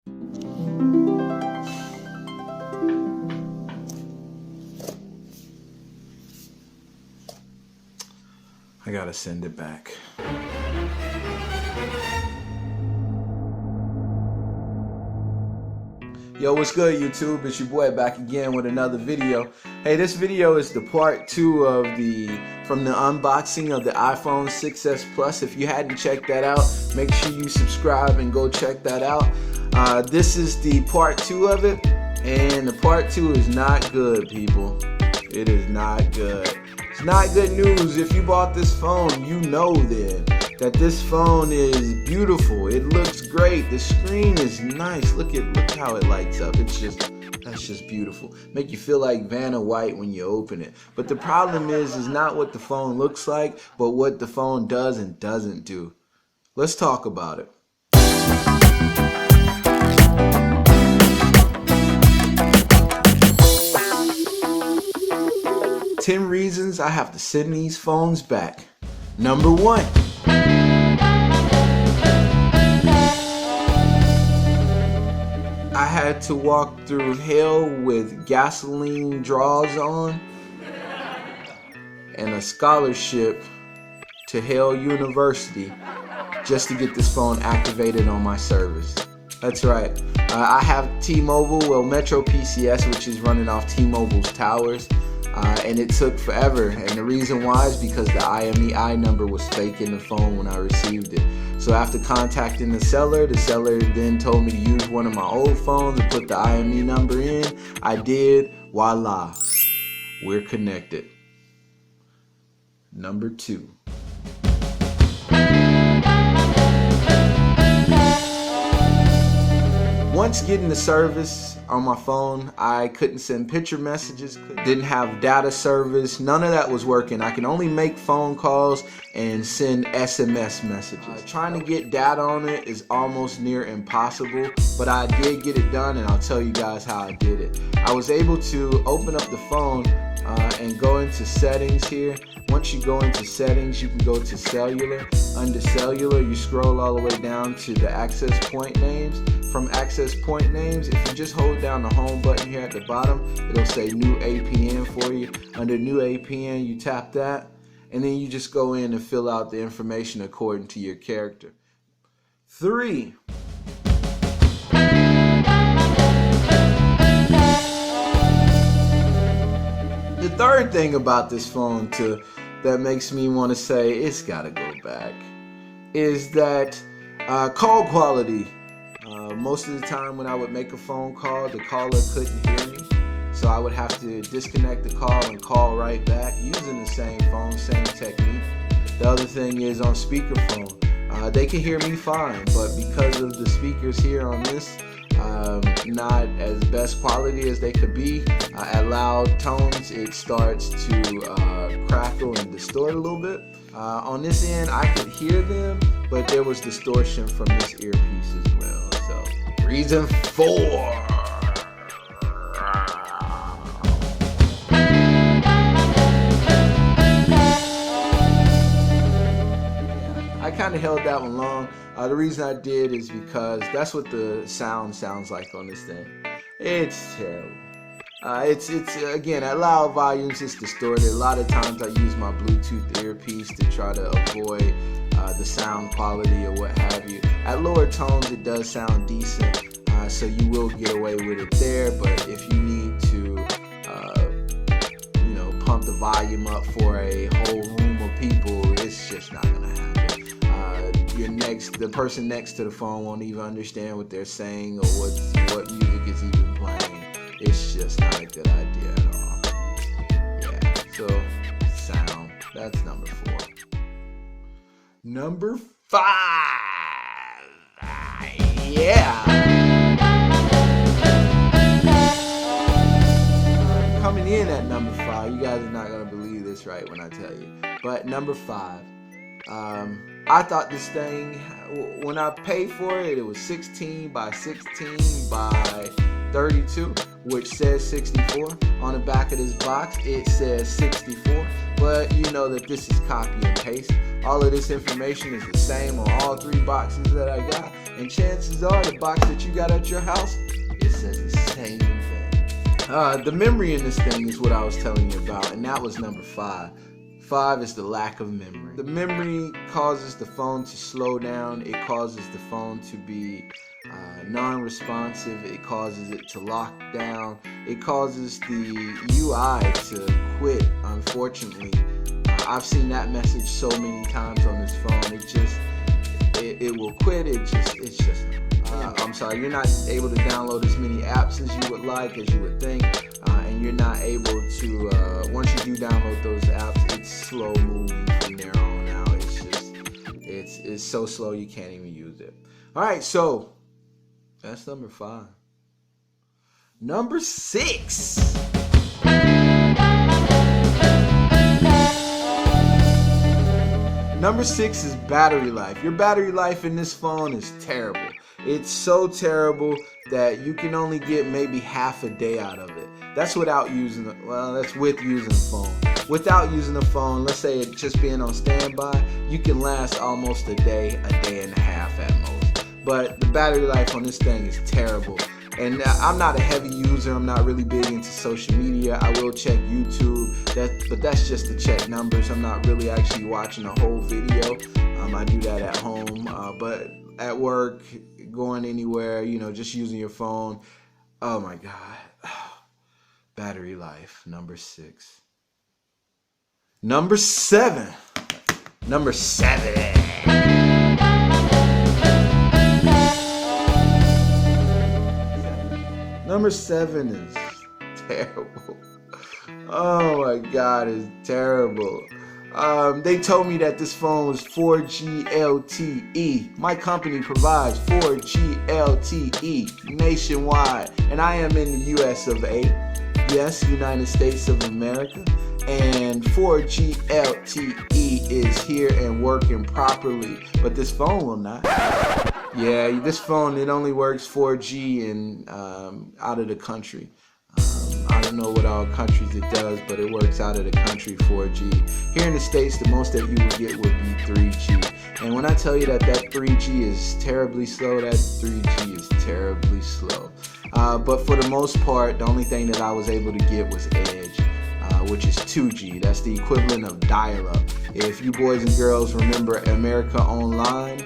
I gotta send it back. Yo, what's good, YouTube? It's your boy back again with another video. Hey, this video is the part 2 of from the unboxing of the iPhone 6s Plus. If you hadn't checked that out, make sure you subscribe and go check that out. This is the part 2 of it, and the part 2 is not good, people. It is not good. It's not good news. If you bought this phone, you know then that this phone is beautiful. It looks great. The screen is nice. Look how it lights up. That's just beautiful. Make you feel like Vanna White when you open it. But the problem is not what the phone looks like, but what the phone does and doesn't do. Let's talk about it. 10 reasons I have to send these phones back. Number 1. I had to walk through hell with gasoline draws on and a scholarship to Hale University just to get this phone activated on my service. That's right. I have T-Mobile, well, Metro PCS, which is running off T-Mobile's towers. And it took forever, and the reason why is because the IMEI number was fake in the phone when I received it. So after contacting the seller then told me to use one of my old phones and put the IME number in. I did. Voila, we're connected. Number 2. Once getting the service on my phone, I couldn't send picture messages, didn't have data service, none of that was working. I can only make phone calls and send SMS messages. Trying to get data on it is almost near impossible, but I did get it done, and I'll tell you guys how I did it. I was able to open up the phone and go into settings here. Once you go into settings, you can go to cellular. Under cellular, you scroll all the way down to the access point names. From access point names, if you just hold down the home button here at the bottom, it'll say new APN for you. Under new APN, you tap that, and then you just go in and fill out the information according to your character. 3. The third thing about this phone that makes me want to say it's gotta go back is that call quality. Most of the time when I would make a phone call, the caller couldn't hear me, so I would have to disconnect the call and call right back using the same phone, same technique. The other thing is on speakerphone. They can hear me fine, but because of the speakers here on this, not as best quality as they could be, at loud tones it starts to crackle and distort a little bit. On this end I could hear them, but there was distortion from this earpiece as well. So reason 4. I kind of held that one long. The reason I did is because that's what the sound sounds like on this thing. It's terrible. It's again, at loud volumes it's distorted. A lot of times I use my Bluetooth earpiece to try to avoid the sound quality or what have you. At lower tones it does sound decent, so you will get away with it there. But if you need to pump the volume up for a whole room of people, it's just not gonna happen. The person next to the phone won't even understand what they're saying or what music is even playing. It's just not a good idea at all. Yeah, so sound, that's number 4. Number 5. Yeah. Coming in at number 5, you guys are not gonna believe this right when I tell you, but number 5. I thought this thing, when I paid for it, it was 16 by 16 by 32, which says 64. On the back of this box, it says 64. but you know that this is copy and paste. All of this information is the same on all 3 boxes that I got, and chances are the box that you got at your house, it says the same thing. The memory in this thing is what I was telling you about, and that was number 5. 5 is the lack of memory. The memory causes the phone to slow down. It causes the phone to be non-responsive. It causes it to lock down. It causes the UI to quit, unfortunately. I've seen that message so many times on this phone. It will quit. It's just I'm sorry, you're not able to download as many apps as you would like, as you would think, and you're not able to, once you do download those apps, it's slow moving from there on out. It's so slow you can't even use it. Alright, so that's number 5. Number 6. Number 6 is battery life. Your battery life in this phone is terrible. It's so terrible that you can only get maybe half a day out of it. That's without using that's with using the phone. Without using the phone, let's say it just being on standby, you can last almost a day and a half at most. But the battery life on this thing is terrible. And I'm not a heavy user. I'm not really big into social media. I will check YouTube, but that's just to check numbers. I'm not really actually watching a whole video. I do that at home, but at work, going anywhere, you know, just using your phone. Oh my God. Battery life, number 6. Number 7. Number 7. Number 7 is terrible. Oh my God, it's terrible. They told me that this phone was 4G LTE. My company provides 4G LTE nationwide, and I am in the US of A. Yes, United States of America. And 4G LTE is here and working properly, but this phone will not. Yeah, this phone, it only works 4G and out of the country. I don't know what all countries it does, but it works out of the country 4G. Here in the States, the most that you would get would be 3G. And when I tell you that 3G is terribly slow, that 3G is terribly slow. But for the most part, the only thing that I was able to get was Edge, which is 2G. That's the equivalent of dial-up. If you boys and girls remember America Online,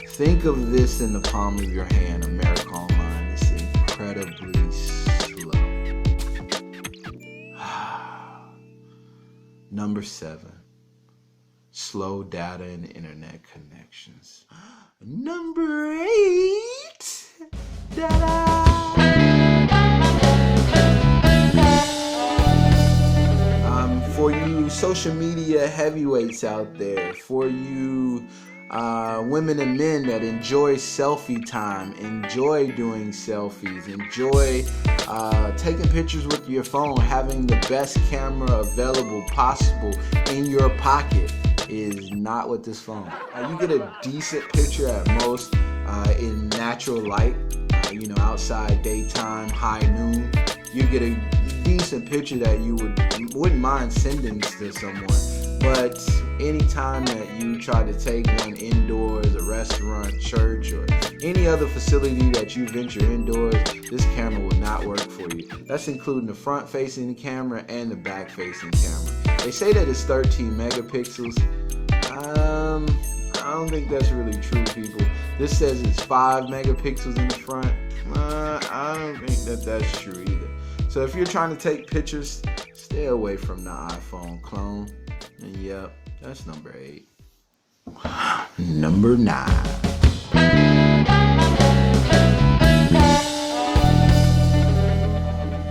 think of this in the palm of your hand. America Online is incredibly slow. Number 7, slow data and internet connections. Number 8, data. For you social media heavyweights out there, for you women and men that enjoy selfie time, enjoy doing selfies, enjoy taking pictures with your phone, having the best camera available possible in your pocket is not with this phone. You get a decent picture at most in natural light, outside daytime, high noon. You get a decent picture that you wouldn't mind sending to someone. But anytime that you try to take one indoors, a restaurant, church, or any other facility that you venture indoors, this camera will not work for you. That's including the front-facing camera and the back-facing camera. They say that it's 13 megapixels. I don't think that's really true, people. This says it's 5 megapixels in the front. I don't think that that's true either. So if you're trying to take pictures, stay away from the iPhone clone. And yep, that's number 8. Number 9.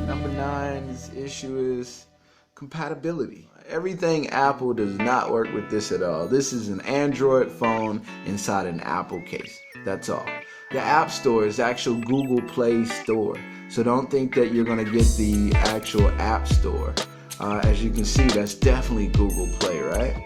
Number 9's issue is compatibility. Everything Apple does not work with this at all. This is an Android phone inside an Apple case. That's all. The App Store is actual Google Play Store. So don't think that you're going to get the actual App Store. As you can see, that's definitely Google Play, right?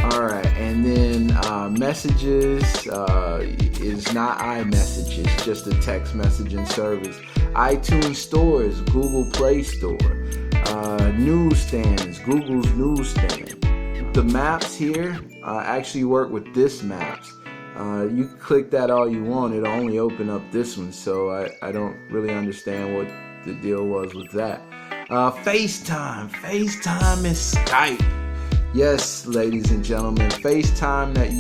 Alright, and then messages is not iMessage, it's just a text messaging service. iTunes Store is Google Play Store. newsstands, Google's newsstand. The maps here actually work with this maps. You click that all you want, it'll only open up this one, so I don't really understand what the deal was with that. FaceTime. FaceTime is Skype. Yes, ladies and gentlemen, FaceTime that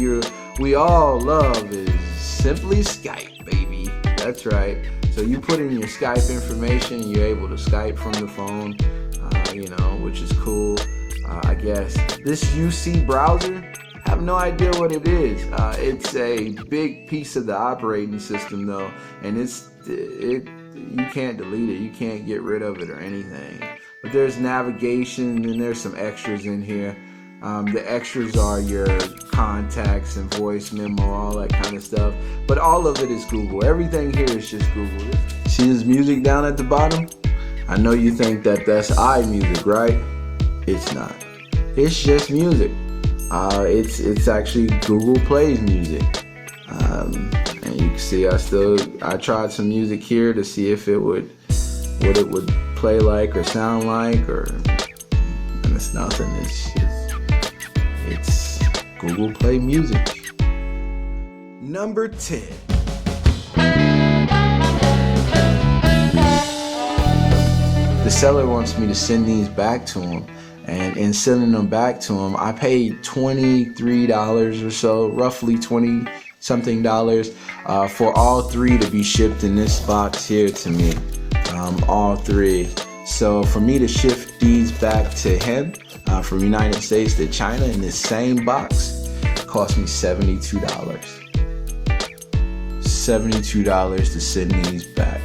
we all love is simply Skype, baby. That's right. So you put in your Skype information, you're able to Skype from the phone, which is cool, I guess. This UC browser, I have no idea what it is. It's a big piece of the operating system though, and you can't delete it, you can't get rid of it or anything. But there's navigation and there's some extras in here. The extras are your contacts and voice memo, all that kind of stuff. But all of it is Google. Everything here is just Google. See this music down at the bottom? I know you think that that's iMusic, right? It's not. It's just music. It's actually Google Play's music. And you can see I tried some music here to see if what it would play like or sound like, and it's nothing. It's Google Play Music. Number 10. The seller wants me to send these back to him, and in sending them back to him, I paid $23 or so, roughly 20 something dollars, for all three to be shipped in this box here to me. All three. So for me to ship these back to him from United States to China in this same box cost me $72. $72 to send these back.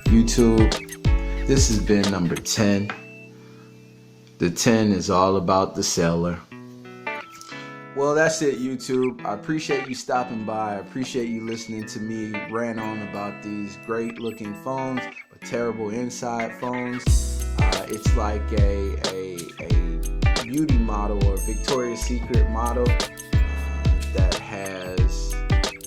YouTube, this has been number 10. The 10 is all about the seller. Well, that's it, YouTube. I appreciate you stopping by. I appreciate you listening to me rant on about these great looking phones, but terrible inside phones. It's like a beauty model or Victoria's Secret model that has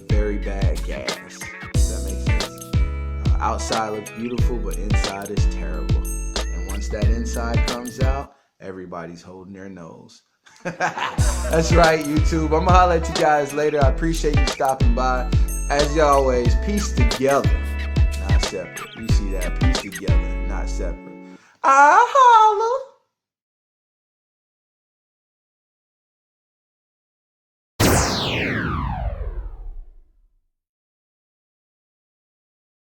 very bad gas. Does that make sense? Outside looks beautiful, but inside is terrible. And once that inside comes out, everybody's holding their nose. That's right, YouTube. I'm gonna holler at you guys later. I appreciate you stopping by. As always, peace together, not separate. You see that? Peace together, not separate. I holla.